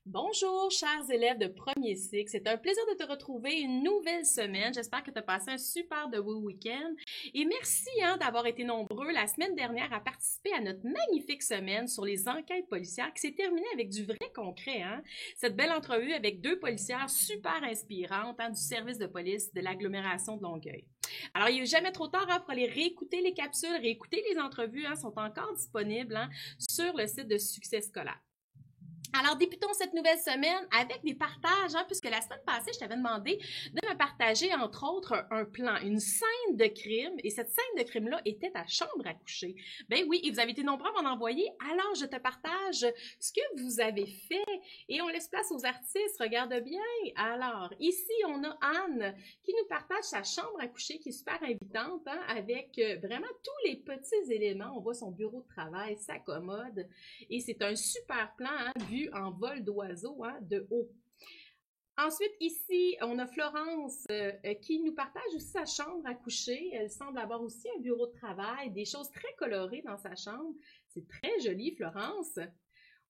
Bonjour, chers élèves de premier cycle. C'est un plaisir de te retrouver une nouvelle semaine. J'espère que tu as passé un super de beau week-end. Et merci d'avoir été nombreux la semaine dernière à participer à notre magnifique semaine sur les enquêtes policières qui s'est terminée avec du vrai concret. Cette belle entrevue avec deux policières super inspirantes du service de police de l'agglomération de Longueuil. Alors, il n'est jamais trop tard pour aller réécouter les capsules, réécouter les entrevues, sont encore disponibles sur le site de Succès scolaire. Alors, débutons cette nouvelle semaine avec des partages, puisque la semaine passée, je t'avais demandé de me partager, entre autres, un plan, une scène de crime, et cette scène de crime-là était ta chambre à coucher. Ben oui, et vous avez été nombreux à m'en envoyer, alors je te partage ce que vous avez fait, et on laisse place aux artistes, regarde bien. Alors, ici, on a Anne qui nous partage sa chambre à coucher, qui est super invitante, avec vraiment tous les petits éléments. On voit son bureau de travail, sa commode, et c'est un super plan, vu en vol d'oiseau de haut. Ensuite, ici, on a Florence qui nous partage aussi sa chambre à coucher. Elle semble avoir aussi un bureau de travail, des choses très colorées dans sa chambre. C'est très joli, Florence.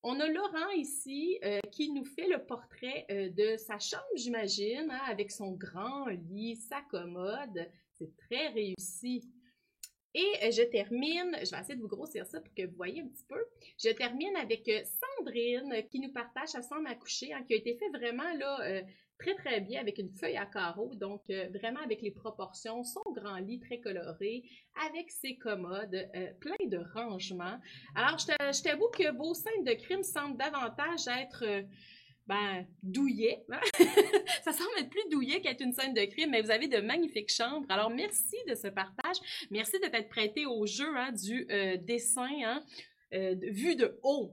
On a Laurent ici qui nous fait le portrait de sa chambre, j'imagine, avec son grand lit, sa commode. C'est très réussi. Et je termine, je vais essayer de vous grossir ça pour que vous voyez un petit peu. Je termine avec Sandrine qui nous partage sa chambre à coucher, qui a été fait vraiment là, très très bien avec une feuille à carreaux, donc vraiment avec les proportions, son grand lit très coloré, avec ses commodes, plein de rangements. Alors je t'avoue que vos scènes de crime semblent davantage être douillet. Ça semble être plus douillet qu'être une scène de crime, mais vous avez de magnifiques chambres. Alors, merci de ce partage. Merci de t'être prêté au jeu du dessin vu de haut.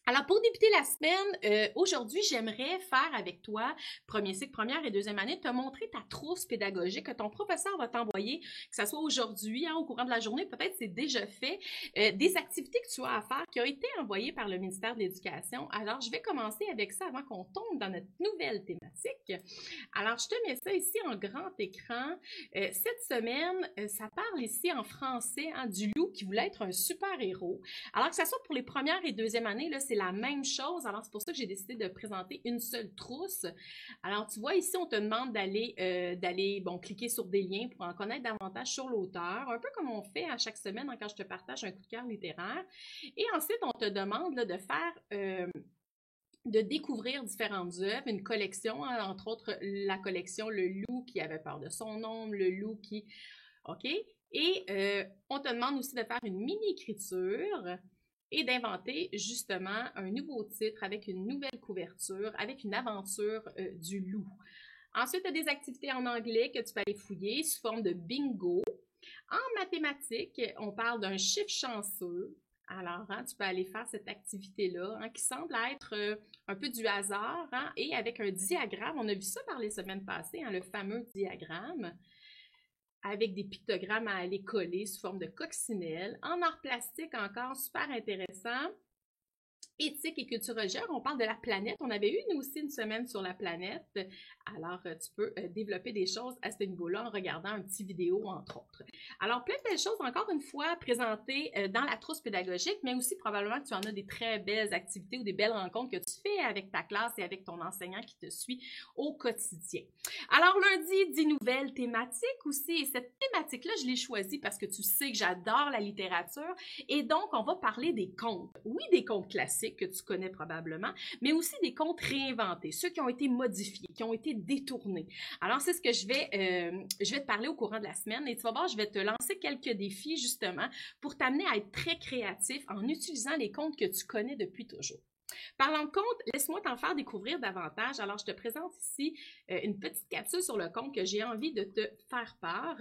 Alors, pour débuter la semaine, aujourd'hui, j'aimerais faire avec toi, premier cycle, première et deuxième année, te montrer ta trousse pédagogique que ton professeur va t'envoyer, que ce soit aujourd'hui, au courant de la journée, peut-être c'est déjà fait, des activités que tu as à faire qui ont été envoyées par le ministère de l'Éducation. Alors, je vais commencer avec ça avant qu'on tombe dans notre nouvelle thématique. Alors, je te mets ça ici en grand écran. Cette semaine, ça parle ici en français du loup qui voulait être un super-héros. Alors, que ce soit pour les premières et deuxième années, là, c'est la même chose. Alors, c'est pour ça que j'ai décidé de présenter une seule trousse. Alors, tu vois, ici, on te demande d'aller cliquer sur des liens pour en connaître davantage sur l'auteur, un peu comme on fait à chaque semaine quand je te partage un coup de cœur littéraire. Et ensuite, on te demande là, de faire... de découvrir différentes œuvres, une collection, entre autres la collection Le loup qui avait peur de son ombre, Le loup qui... OK? Et on te demande aussi de faire une mini-écriture et d'inventer justement un nouveau titre avec une nouvelle couverture, avec une aventure du loup. Ensuite, tu as des activités en anglais que tu peux aller fouiller sous forme de bingo. En mathématiques, on parle d'un chiffre chanceux. Alors, tu peux aller faire cette activité-là qui semble être un peu du hasard et avec un diagramme. On a vu ça par les semaines passées, le fameux diagramme, avec des pictogrammes à aller coller sous forme de coccinelle. En art plastique encore, super intéressant. Éthique et culture religieux, on parle de la planète. On avait eu, nous aussi, une semaine sur la planète. Alors, tu peux développer des choses à ce niveau-là en regardant un petit vidéo, entre autres. Alors, plein de belles choses, encore une fois, présentées dans la trousse pédagogique, mais aussi probablement que tu en as des très belles activités ou des belles rencontres que tu fais avec ta classe et avec ton enseignant qui te suit au quotidien. Alors, lundi, 10 nouvelles thématiques aussi. Et cette thématique-là, je l'ai choisie parce que tu sais que j'adore la littérature. Et donc, on va parler des contes. Oui, des contes classiques que tu connais probablement, mais aussi des contes réinventés, ceux qui ont été modifiés, qui ont été détournés. Alors, c'est ce que je vais te parler au courant de la semaine et tu vas voir, je vais te lancer quelques défis justement pour t'amener à être très créatif en utilisant les contes que tu connais depuis toujours. Parlant de contes, laisse-moi t'en faire découvrir davantage. Alors, je te présente ici une petite capsule sur le conte que j'ai envie de te faire part.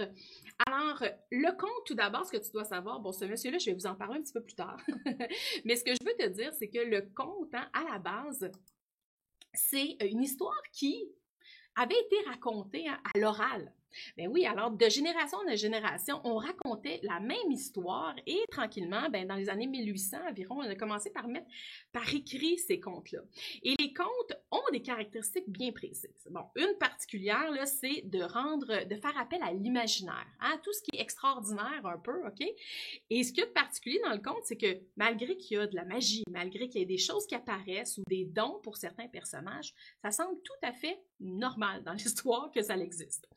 Alors, le conte, tout d'abord, ce que tu dois savoir, bon, ce monsieur-là, je vais vous en parler un petit peu plus tard. Mais ce que je veux te dire, c'est que le conte, à la base, c'est une histoire qui avait été racontée à l'oral. Ben oui, alors de génération en génération, on racontait la même histoire et tranquillement, dans les années 1800 environ, on a commencé par mettre par écrit ces contes-là. Et les contes ont ont des caractéristiques bien précises. Bon, une particulière, là, c'est de faire appel à l'imaginaire, hein, tout ce qui est extraordinaire un peu, OK? Et ce qu'il y a de particulier dans le conte, c'est que malgré qu'il y a de la magie, malgré qu'il y ait des choses qui apparaissent ou des dons pour certains personnages, ça semble tout à fait normal dans l'histoire que ça existe.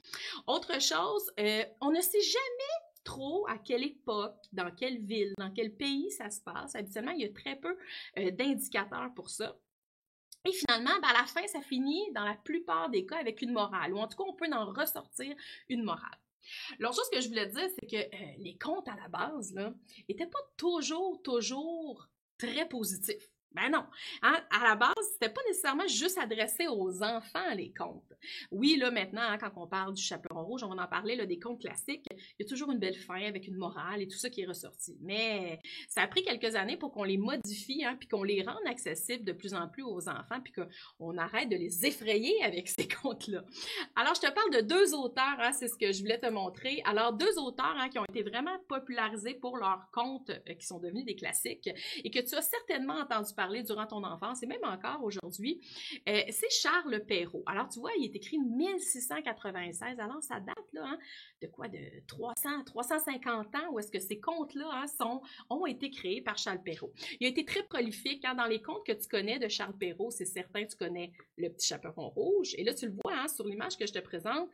Autre chose, on ne sait jamais trop à quelle époque, dans quelle ville, dans quel pays ça se passe. Habituellement, il y a très peu d'indicateurs pour ça. Et finalement, ben, à la fin, ça finit dans la plupart des cas avec une morale, ou en tout cas, on peut en ressortir une morale. L'autre chose que je voulais dire, c'est que les contes à la base, là, étaient pas toujours très positifs. Ben non. Hein? À la base, c'était pas nécessairement juste adressé aux enfants, les contes. Oui, là, maintenant, hein, quand on parle du Chaperon rouge, on va en parler, là, des contes classiques, il y a toujours une belle fin avec une morale et tout ça qui est ressorti. Mais ça a pris quelques années pour qu'on les modifie, hein, puis qu'on les rende accessibles de plus en plus aux enfants, puis qu'on arrête de les effrayer avec ces contes-là. Alors, je te parle de deux auteurs, hein, c'est ce que je voulais te montrer. Alors, deux auteurs hein, qui ont été vraiment popularisés pour leurs contes qui sont devenus des classiques et que tu as certainement entendu parler durant ton enfance et même encore aujourd'hui, c'est Charles Perrault. Alors, tu vois, il est écrit 1696, alors ça date là, hein, de quoi? De 350 ans où est-ce que ces contes-là hein, ont été créés par Charles Perrault. Il a été très prolifique hein, dans les contes que tu connais de Charles Perrault, c'est certain tu connais Le Petit Chaperon rouge, et là tu le vois hein, sur l'image que je te présente,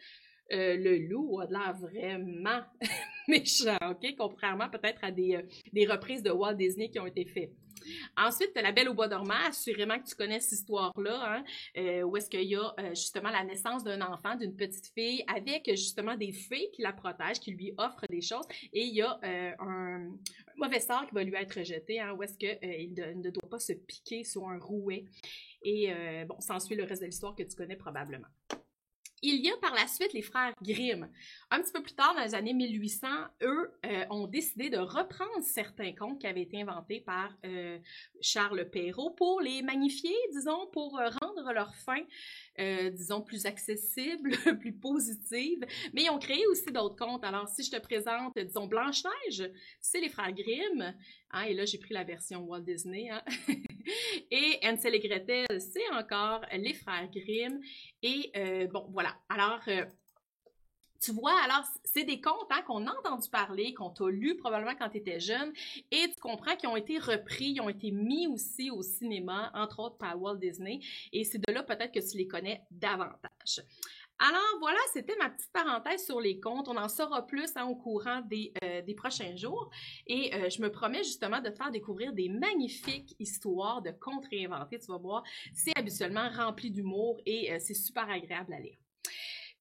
le loup a de l'air vraiment méchant, ok? Contrairement peut-être à des reprises de Walt Disney qui ont été faites. Ensuite, La Belle au bois dormant, assurément que tu connais cette histoire-là, hein, où est-ce qu'il y a justement la naissance d'un enfant, d'une petite fille, avec justement des fées qui la protègent, qui lui offrent des choses, et il y a un mauvais sort qui va lui être jeté, hein, où est-ce qu'il ne doit pas se piquer sur un rouet. Et bon, s'ensuit le reste de l'histoire que tu connais probablement. Il y a par la suite les frères Grimm. Un petit peu plus tard, dans les années 1800, eux ont décidé de reprendre certains contes qui avaient été inventés par Charles Perrault pour les magnifier, disons, pour rendre leur fin, disons, plus accessible, plus positive. Mais ils ont créé aussi d'autres contes. Alors, si je te présente, disons, Blanche-Neige, c'est les frères Grimm. Hein, et là, j'ai pris la version Walt Disney. Hein. Et Hansel et Gretel, c'est encore les frères Grimm. Et bon, voilà. Alors, tu vois, alors, c'est des contes hein, qu'on a entendu parler, qu'on t'a lu probablement quand tu étais jeune, et tu comprends qu'ils ont été repris, ils ont été mis aussi au cinéma, entre autres par Walt Disney, et c'est de là peut-être que tu les connais davantage. Alors voilà, c'était ma petite parenthèse sur les contes. On en saura plus hein, au courant des prochains jours. Et je me promets justement de te faire découvrir des magnifiques histoires de contes réinventés. Tu vas voir, c'est habituellement rempli d'humour et c'est super agréable à lire.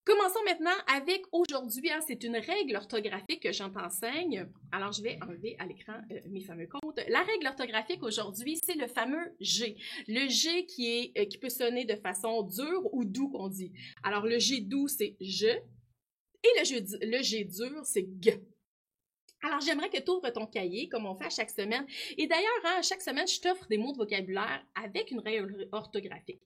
Commençons maintenant avec aujourd'hui, hein, c'est une règle orthographique que j'en t'enseigne. Alors, je vais enlever à l'écran mes fameux comptes. La règle orthographique aujourd'hui, c'est le fameux G. Le G qui peut sonner de façon dure ou doux qu'on dit. Alors, le G doux, c'est je, et le G dur, c'est g. Alors, j'aimerais que tu ouvres ton cahier, comme on fait à chaque semaine. Et d'ailleurs, hein, à chaque semaine, je t'offre des mots de vocabulaire avec une règle orthographique.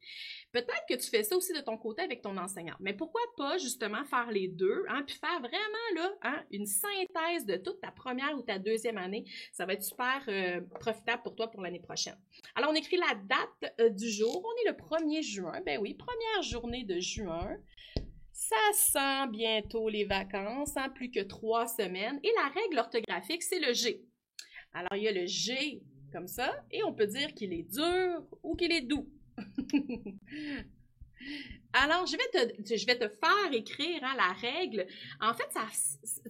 Peut-être que tu fais ça aussi de ton côté avec ton enseignant. Mais pourquoi pas, justement, faire les deux, hein, puis faire vraiment, là, hein, une synthèse de toute ta première ou ta deuxième année. Ça va être super profitable pour toi pour l'année prochaine. Alors, on écrit la date du jour. On est le 1er juin. Ben oui, première journée de juin. Ça sent bientôt les vacances, hein, plus que 3 semaines. Et la règle orthographique, c'est le G. Alors, il y a le G comme ça, et on peut dire qu'il est dur ou qu'il est doux. Alors, je vais te faire écrire hein, la règle. En fait,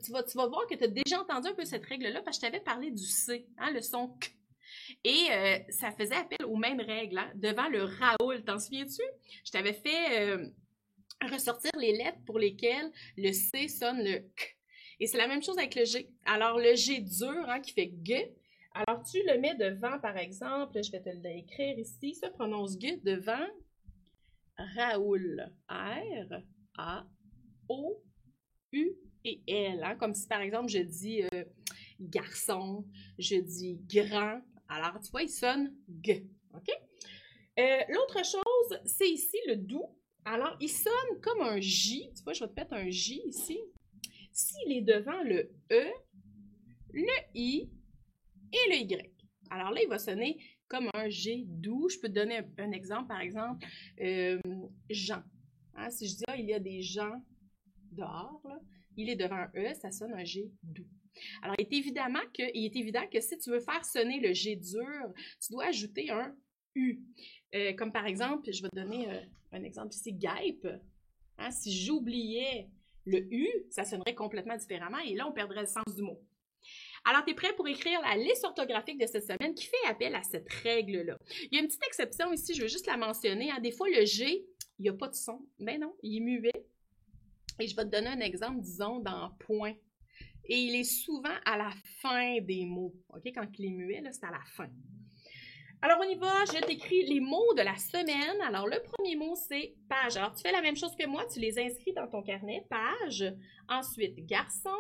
tu vas voir que tu as déjà entendu un peu cette règle-là, parce que je t'avais parlé du C, hein, le son K. Et ça faisait appel aux mêmes règles, hein, devant le Raoul. T'en souviens-tu? Je t'avais fait ressortir les lettres pour lesquelles le C sonne le K. Et c'est la même chose avec le G. Alors, le G dur, hein, qui fait G, alors tu le mets devant, par exemple, je vais te l'écrire ici, ça prononce G devant Raoul. R-A-O-U-E-L. Hein, comme si, par exemple, je dis garçon, je dis grand. Alors, tu vois, il sonne G. OK? L'autre chose, c'est ici le doux. Alors, il sonne comme un J. Tu vois, je vais te mettre un J ici. S'il est devant le E, le I et le Y. Alors là, il va sonner comme un G doux. Je peux te donner un exemple, par exemple, Jean. Hein, si je dis, il y a des gens dehors, là, il est devant un E, ça sonne un G doux. Alors, il est évident que si tu veux faire sonner le G dur, tu dois ajouter un U. Comme par exemple, je vais te donner un exemple ici, guêpe. Hein, si j'oubliais le U, ça sonnerait complètement différemment et là, on perdrait le sens du mot. Alors, tu es prêt pour écrire la liste orthographique de cette semaine qui fait appel à cette règle-là. Il y a une petite exception ici, je veux juste la mentionner. Hein. Des fois, le G, il n'y a pas de son. Ben non, il est muet. Et je vais te donner un exemple, disons, dans point. Et il est souvent à la fin des mots. OK? Quand il est muet, là, c'est à la fin. Alors, on y va. Je t'écris les mots de la semaine. Alors, le premier mot, c'est page. Alors, tu fais la même chose que moi. Tu les inscris dans ton carnet. Page. Ensuite, garçon.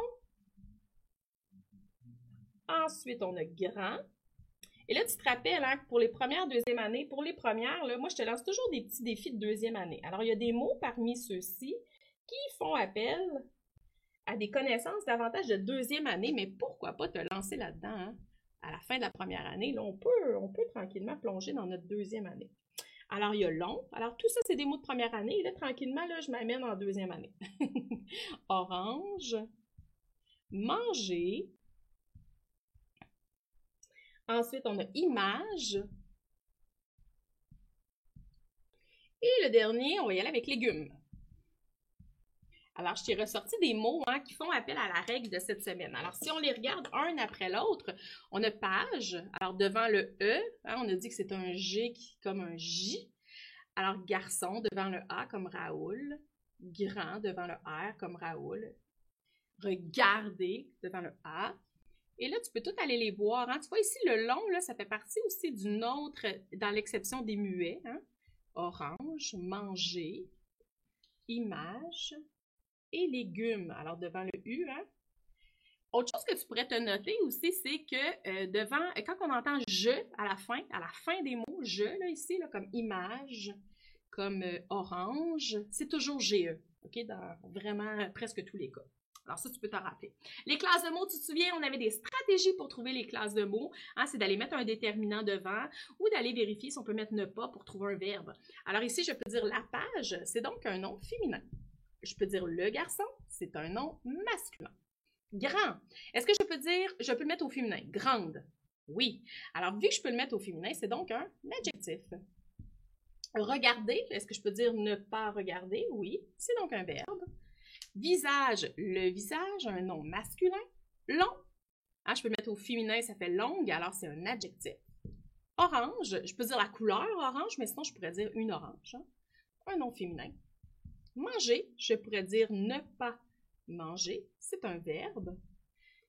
Ensuite, on a grand. Et là, tu te rappelles, hein, pour les premières, deuxième année, pour les premières, là, moi, je te lance toujours des petits défis de deuxième année. Alors, il y a des mots parmi ceux-ci qui font appel à des connaissances davantage de deuxième année, mais pourquoi pas te lancer là-dedans, hein? À la fin de la première année, là, on peut tranquillement plonger dans notre deuxième année. Alors, il y a long. Alors, tout ça, c'est des mots de première année. Et là, tranquillement, là, je m'amène en deuxième année. Orange, manger. Ensuite, on a image. Et le dernier, on va y aller avec légumes. Alors, je t'ai ressorti des mots qui font appel à la règle de cette semaine. Alors, si on les regarde un après l'autre, on a page. Alors, devant le E, on a dit que c'est un G comme un J. Alors, garçon devant le A comme Raoul. Grand devant le R comme Raoul. Regarder devant le A. Et là, tu peux tout aller les voir. Hein? Tu vois ici, le long, là, ça fait partie aussi d'une autre, dans l'exception des muets. Hein? Orange, manger, image et légumes. Alors, devant le U, hein? Autre chose que tu pourrais te noter aussi, c'est que quand on entend « je » à la fin des mots, « je », là, ici, là, comme image, comme orange, c'est toujours GE, OK? Dans vraiment presque tous les cas. Alors ça, tu peux t'en rappeler. Les classes de mots, tu te souviens, on avait des stratégies pour trouver les classes de mots. Hein, c'est d'aller mettre un déterminant devant ou d'aller vérifier si on peut mettre ne pas pour trouver un verbe. Alors ici, je peux dire la page, c'est donc un nom féminin. Je peux dire le garçon, c'est un nom masculin. Grand, est-ce que je peux le mettre au féminin? Grande, oui. Alors, vu que je peux le mettre au féminin, c'est donc un adjectif. Regarder, est-ce que je peux dire ne pas regarder? Oui, c'est donc un verbe. Visage, le visage, un nom masculin. Long, je peux le mettre au féminin, ça fait longue, alors c'est un adjectif. Orange, je peux dire la couleur orange, mais sinon je pourrais dire une orange. Hein? Un nom féminin. Manger, je pourrais dire ne pas manger, c'est un verbe.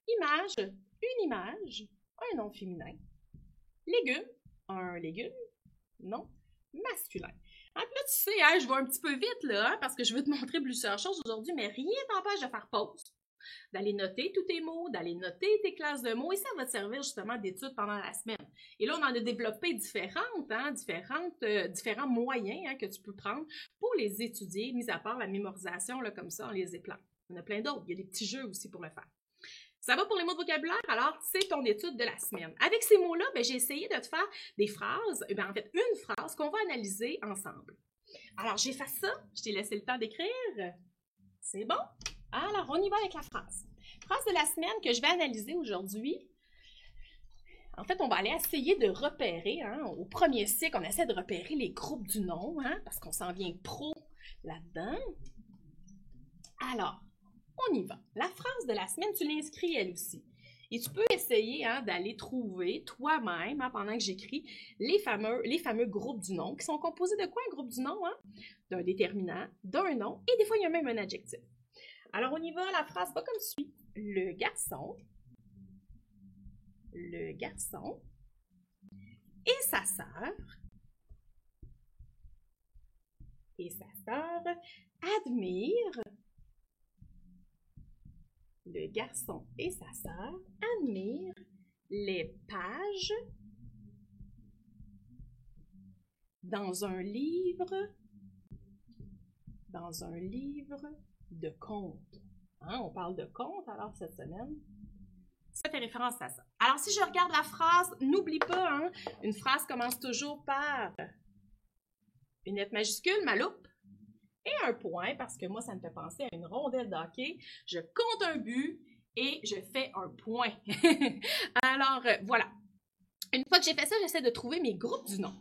Image, une image, un nom féminin. Légume, un légume, nom masculin. Puis là, tu sais, je vais un petit peu vite là, parce que je veux te montrer plusieurs choses aujourd'hui, mais rien t'empêche de faire pause, d'aller noter tous tes mots, d'aller noter tes classes de mots, et ça va te servir justement d'études pendant la semaine. Et là, on en a développé différents moyens que tu peux prendre pour les étudier, mis à part la mémorisation, là, comme ça, on les éplanche. Il y en a plein d'autres, il y a des petits jeux aussi pour le faire. Ça va pour les mots de vocabulaire? Alors, c'est ton étude de la semaine. Avec ces mots-là, j'ai essayé de te faire des phrases, en fait, une phrase qu'on va analyser ensemble. Alors, j'ai fait ça. Je t'ai laissé le temps d'écrire. C'est bon? Alors, on y va avec la phrase. Phrase de la semaine que je vais analyser aujourd'hui. En fait, on va aller essayer de repérer, au premier cycle, on essaie de repérer les groupes du nom, parce qu'on s'en vient pro là-dedans. Alors, on y va. La phrase de la semaine, tu l'inscris elle aussi. Et tu peux essayer d'aller trouver toi-même, pendant que j'écris, les fameux groupes du nom, qui sont composés de quoi un groupe du nom? D'un déterminant, d'un nom, et des fois, il y a même un adjectif. Alors, on y va, la phrase va comme suit. Le garçon et sa sœur admirent. Le garçon et sa sœur admirent les pages dans un livre de contes. On parle de contes alors cette semaine. Ça fait référence à ça. Alors, si je regarde la phrase, n'oublie pas, hein, une phrase commence toujours par une lettre majuscule, ma loupe, et un point, parce que moi, ça me fait penser à une rondelle d'hockey. Je compte un but et je fais un point. Alors, voilà. Une fois que j'ai fait ça, j'essaie de trouver mes groupes du nom.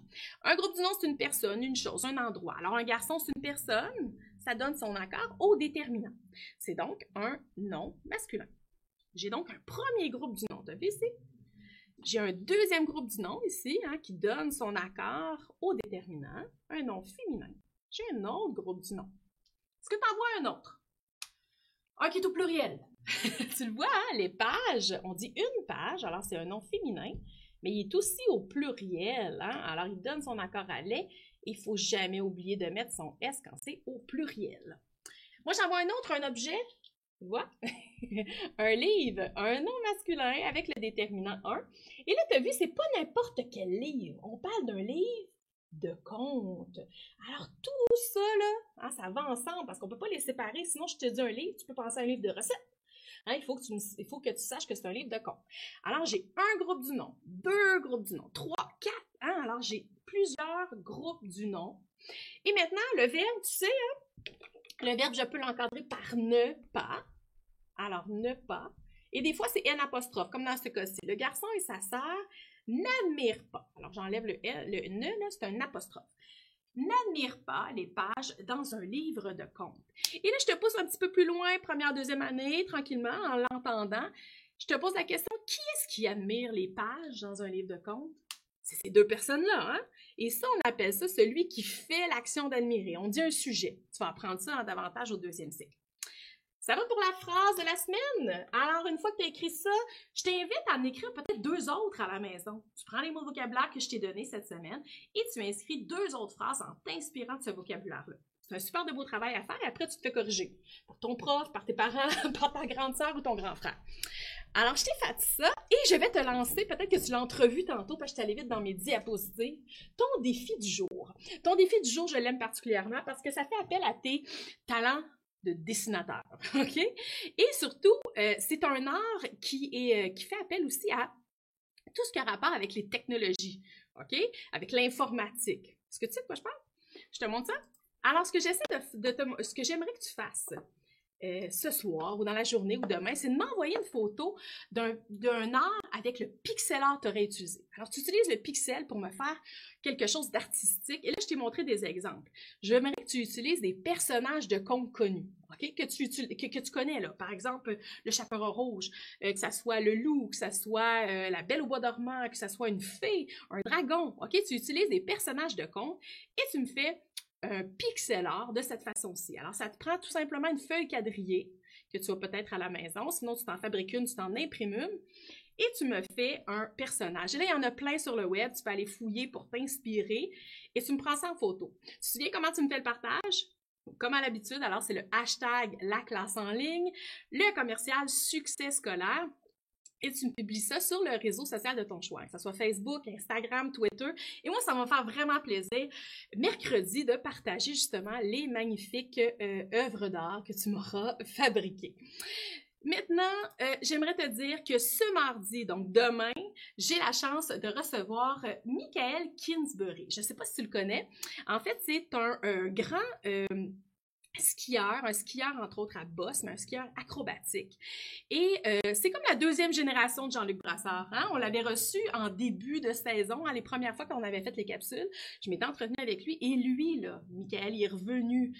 Un groupe du nom, c'est une personne, une chose, un endroit. Alors, un garçon, c'est une personne. Ça donne son accord au déterminant. C'est donc un nom masculin. J'ai donc un premier groupe du nom. Tu as vu ici? J'ai un deuxième groupe du nom ici, hein, qui donne son accord au déterminant. Un nom féminin. J'ai un autre groupe du nom. Est-ce que tu en vois un autre? Un qui est au pluriel. Tu le vois, hein? Les pages, on dit une page, alors c'est un nom féminin, mais il est aussi au pluriel. Hein? Alors, il donne son accord à les. Il ne faut jamais oublier de mettre son S quand c'est au pluriel. Moi, j'en vois un autre, un objet. Tu vois? Un livre, un nom masculin avec le déterminant 1. Et là, tu as vu, c'est pas n'importe quel livre. On parle d'un livre de contes. Alors, tout ça, là, hein, ça va ensemble parce qu'on ne peut pas les séparer. Sinon, je te dis un livre, tu peux penser à un livre de recettes. Hein, il faut que tu saches que c'est un livre de contes. Alors, j'ai un groupe du nom, deux groupes du nom, trois, quatre. Hein? Alors, j'ai plusieurs groupes du nom. Et maintenant, le verbe, tu sais, hein, le verbe, je peux l'encadrer par ne pas. Alors, ne pas. Et des fois, c'est N apostrophe, comme dans ce cas-ci. Le garçon et sa sœur n'admirent pas. Alors, j'enlève le ne, là, c'est un apostrophe. N'admirent pas les pages dans un livre de contes. Et là, je te pousse un petit peu plus loin, première, deuxième année, tranquillement, en l'entendant. Je te pose la question, qui est-ce qui admire les pages dans un livre de contes? C'est ces deux personnes-là, hein? Et ça, on appelle ça celui qui fait l'action d'admirer. On dit un sujet. Tu vas apprendre ça en davantage au deuxième cycle. Ça va pour la phrase de la semaine. Alors, une fois que tu as écrit ça, je t'invite à en écrire peut-être deux autres à la maison. Tu prends les mots de vocabulaire que je t'ai donnés cette semaine et tu inscris deux autres phrases en t'inspirant de ce vocabulaire-là. C'est un super de beau travail à faire et après, tu te fais corriger par ton prof, par tes parents, par ta grande sœur ou ton grand frère. Alors, je t'ai fait ça et je vais te lancer, peut-être que tu l'as entrevu tantôt parce que je suis allée vite dans mes diapositives, ton défi du jour. Ton défi du jour, je l'aime particulièrement parce que ça fait appel à tes talents de dessinateur, OK? Et surtout, c'est un art qui fait appel aussi à tout ce qui a rapport avec les technologies, OK? Avec l'informatique. Est-ce que tu sais de quoi je parle? Je te montre ça? Alors, ce que ce que j'aimerais que tu fasses ce soir ou dans la journée ou demain, c'est de m'envoyer une photo d'un art avec le pixel art que tu aurais utilisé. Alors, tu utilises le pixel pour me faire quelque chose d'artistique. Et là, je t'ai montré des exemples. J'aimerais que tu utilises des personnages de contes connus, OK? Que tu connais, là. Par exemple, le chaperon rouge, que ça soit le loup, que ça soit la belle au bois dormant, que ça soit une fée, un dragon, OK? Tu utilises des personnages de contes et tu me fais un pixel art de cette façon-ci. Alors, ça te prend tout simplement une feuille quadrillée que tu as peut-être à la maison. Sinon, tu t'en fabriques une, tu t'en imprimes une. Et tu me fais un personnage. Et là, il y en a plein sur le web. Tu peux aller fouiller pour t'inspirer. Et tu me prends ça en photo. Tu te souviens comment tu me fais le partage? Comme à l'habitude, alors c'est le hashtag la classe en ligne, le commercial succès scolaire. Et tu me publies ça sur le réseau social de ton choix, que ce soit Facebook, Instagram, Twitter. Et moi, ça va me faire vraiment plaisir, mercredi, de partager justement les magnifiques œuvres d'art que tu m'auras fabriquées. Maintenant, j'aimerais te dire que ce mardi, donc demain, j'ai la chance de recevoir Michael Kinsbury. Je ne sais pas si tu le connais. En fait, c'est un grand un skieur entre autres à bosse, mais un skieur acrobatique. Et c'est comme la deuxième génération de Jean-Luc Brassard. Hein? On l'avait reçu en début de saison, hein, les premières fois qu'on avait fait les capsules. Je m'étais entretenue avec lui et lui, là, Michael, il est revenu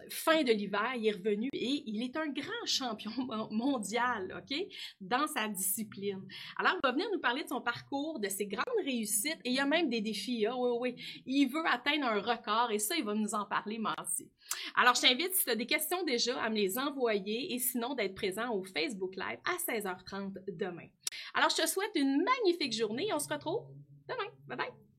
fin de l'hiver, il est revenu et il est un grand champion mondial, OK, dans sa discipline. Alors, il va venir nous parler de son parcours, de ses grandes réussites et il y a même des défis. Hein? Oui. Il veut atteindre un record et ça, il va nous en parler mardi. Alors, je t'invite, si tu as des questions déjà, à me les envoyer et sinon d'être présent au Facebook Live à 16h30 demain. Alors, je te souhaite une magnifique journée et on se retrouve demain. Bye bye!